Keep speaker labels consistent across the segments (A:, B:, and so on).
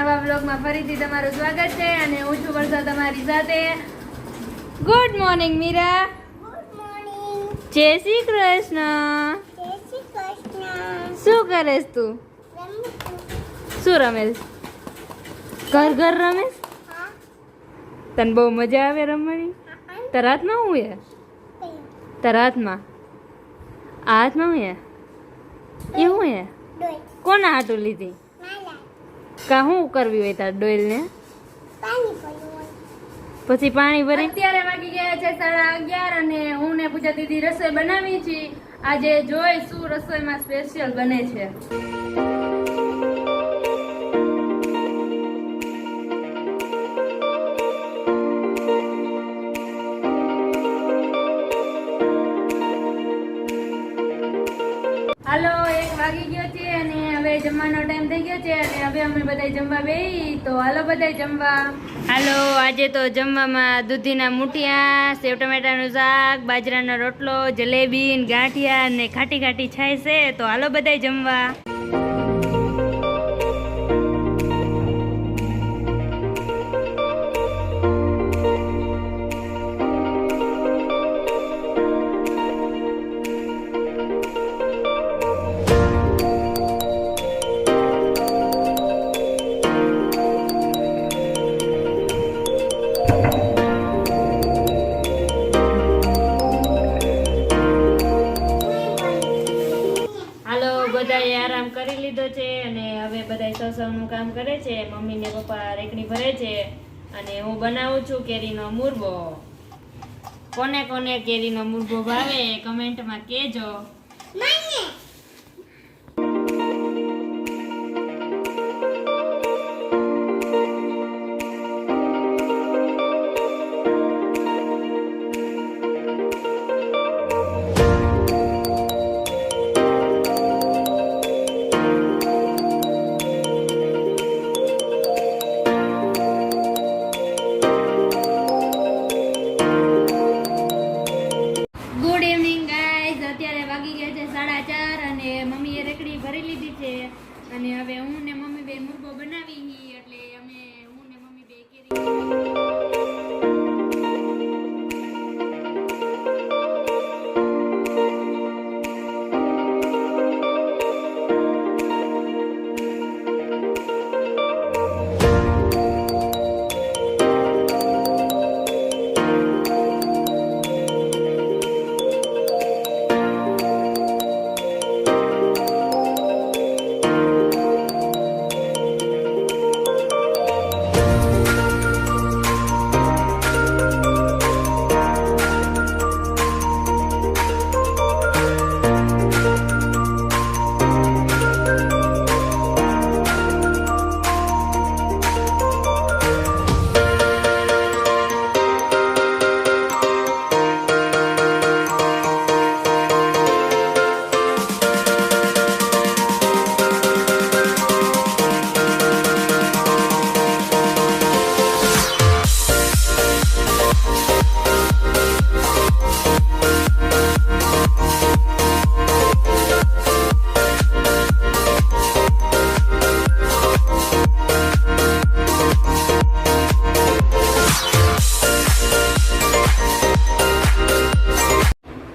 A: નવા વ્લોગમાં ફરીથી તમારું સ્વાગત છે અને હું છું વર્ષા તમારી સાથે. Good morning Meera.
B: Good morning.
A: જય શ્રી કૃષ્ણ.
B: જય શ્રી કૃષ્ણ.
A: શું કરેસ તું? શું રમેશ? ઘર ઘર રમેશ?
B: હા.
A: તને બહુ મજા આવે રમવાની? તારા હાથમાં શું છે? તારા હાથમાં આ હાથમાં શું છે? એ શું છે?
B: ડોય.
A: કોના હાટું લીધી?
B: માલા.
A: કા શું કરવી હોય તાર ડોયલને?
B: પાણી પડ્યું.
A: પછી પાણી ભરી. અત્યારે વાગી ગયા છે 11:30 અને હું ને પૂજા દીદી રસોઈ બનાવી છે. આજે જોઈ શું રસોઈમાં સ્પેશિયલ બને છે. હાલો 1 વાગી ગયો છે અને હવે જમવાનો ટાઈમ થઈ ગયો છે અને હવે અમે બધા જમવા બેહી. તો હાલો બધા જમવા. હાલો આજે તો જમવામાં દૂધીના મુઠિયા, સેવ ટમેટાનું શાક, બાજરાનો રોટલો, જલેબી, ગાંઠિયા અને ખાટી ખાટી છાશ છે. તો હાલો બધા જમવા. બધાએ આરામ કરી લીધો છે અને હવે બધા સસવનું કામ કરે છે. મમ્મી ને પપ્પા રેકડી ભરે છે અને હું બનાવું છું કેરીનો મુરબો. કોને કોને કેરીનો મુરબો ભાવે કમેન્ટમાં કહેજો.
B: મને.
A: Good evening guys. અત્યારે વાગી ગયા છે 4:30 અને મમ્મીએ રેકડી ભરી લીધી છે અને હવે હું ને મમ્મી બે મુરબો બનાવી હી. એટલે અમે હું ને મમ્મી બે કેરી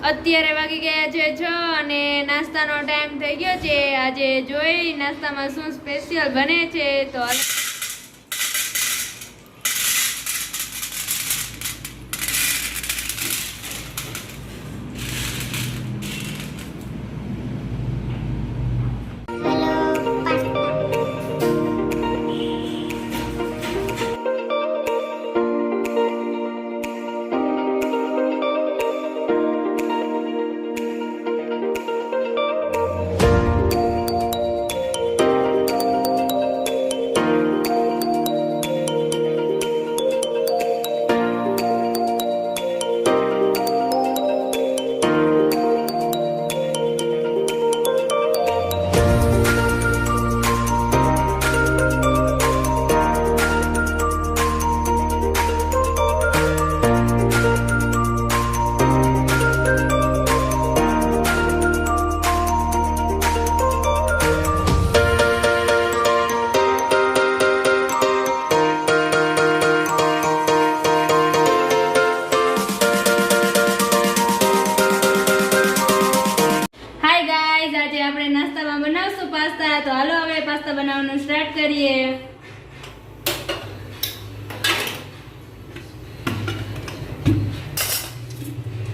A: અત્યારે વાગી ગયા છે 6 અને નાસ્તાનો ટાઈમ થઈ ગયો છે. આજે જોઈ નાસ્તામાં શું સ્પેશિયલ બને છે. તો બનાવશું પાસ્તા. તો હાલો હવે પાસ્તા બનાવવાનું સ્ટાર્ટ કરીએ.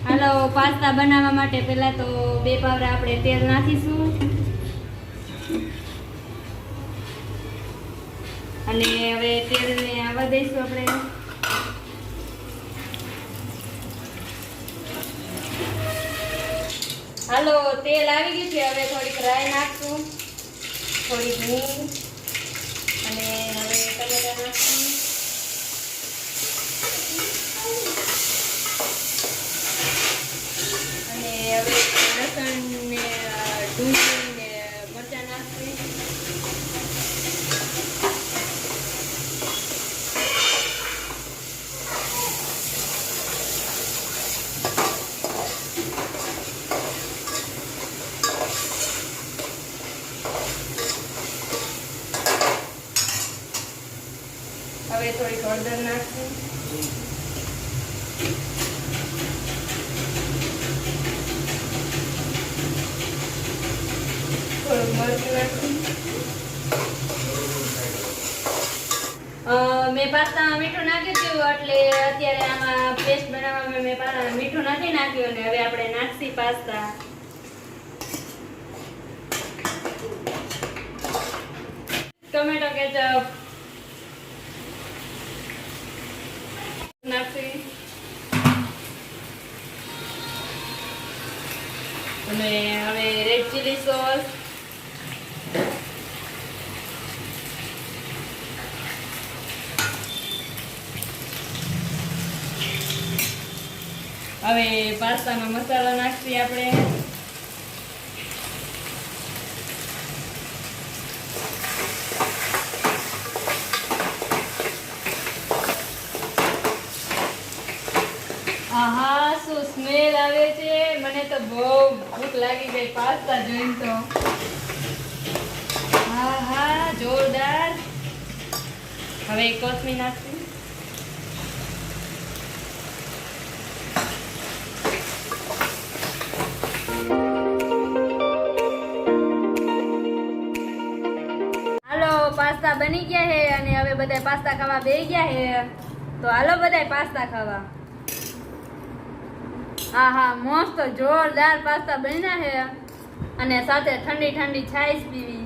A: હાલો પાસ્તા બનાવવા માટે પહેલા તો 2 પાવડા આપણે તેલ નાખીશું અને હવે તેલને આવવા દઈશું આપણે. હાલો તેલ આવી ગયું છે. હવે થોડીક રાઈ નાખશું, થોડીક હિંગ અને હવે ટમેટા નાખશું. અને હવે લસણ ને ડુંગળી ને મરચાં નાખશું. હવે થોડીક હળદર નાખશું. થોડુંક મરચું નાખશું. મેં પાસ્તામાં મીઠું નાખ્યું હતું એટલે અત્યારે આમાં પેસ્ટ બનાવવામાં મેં મીઠું નથી નાખ્યું અને હવે આપણે નાખશી પાસ્તા. ટોમેટો કેચઅપ નાખી અને હવે રેડ ચીલી સોસ, હવે પાસ્તામાં મસાલો નાખીએ આપણે. આહા શું સ્મેલ આવે છે. મને તો બહુ ભૂખ લાગી ગઈ પાસ્તા જોઈને તો. આહા જોરદાર. હવે કોથમીર નાખશું. હાલો પાસ્તા બની ગયા છે અને હવે બધા પાસ્તા ખાવા બેસી ગયા છે. તો હાલો બધા પાસ્તા ખાવા. આહા મસ્ત જોરદાર પાસ્તા બન્યા છે અને સાથે ઠંડી ઠંડી છાશ પીવી.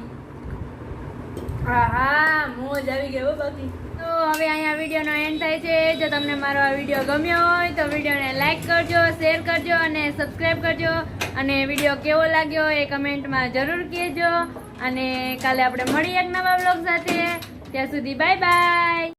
A: આહા મોજ આવી ગઈ હો બાકી. તો હવે અહીંયા વિડીયોનો એન્ડ થાય છે. જો તમને મારો આ વિડીયો ગમ્યો હોય તો વિડીયોને લાઈક કરજો, શેર કરજો અને સબસ્ક્રાઈબ કરજો. અને વિડીયો કેવો લાગ્યો એ કમેન્ટમાં જરૂર કહેજો. અને કાલે આપણે મળીએ એક નવા વ્લોગ સાથે. ત્યાં સુધી બાય બાય.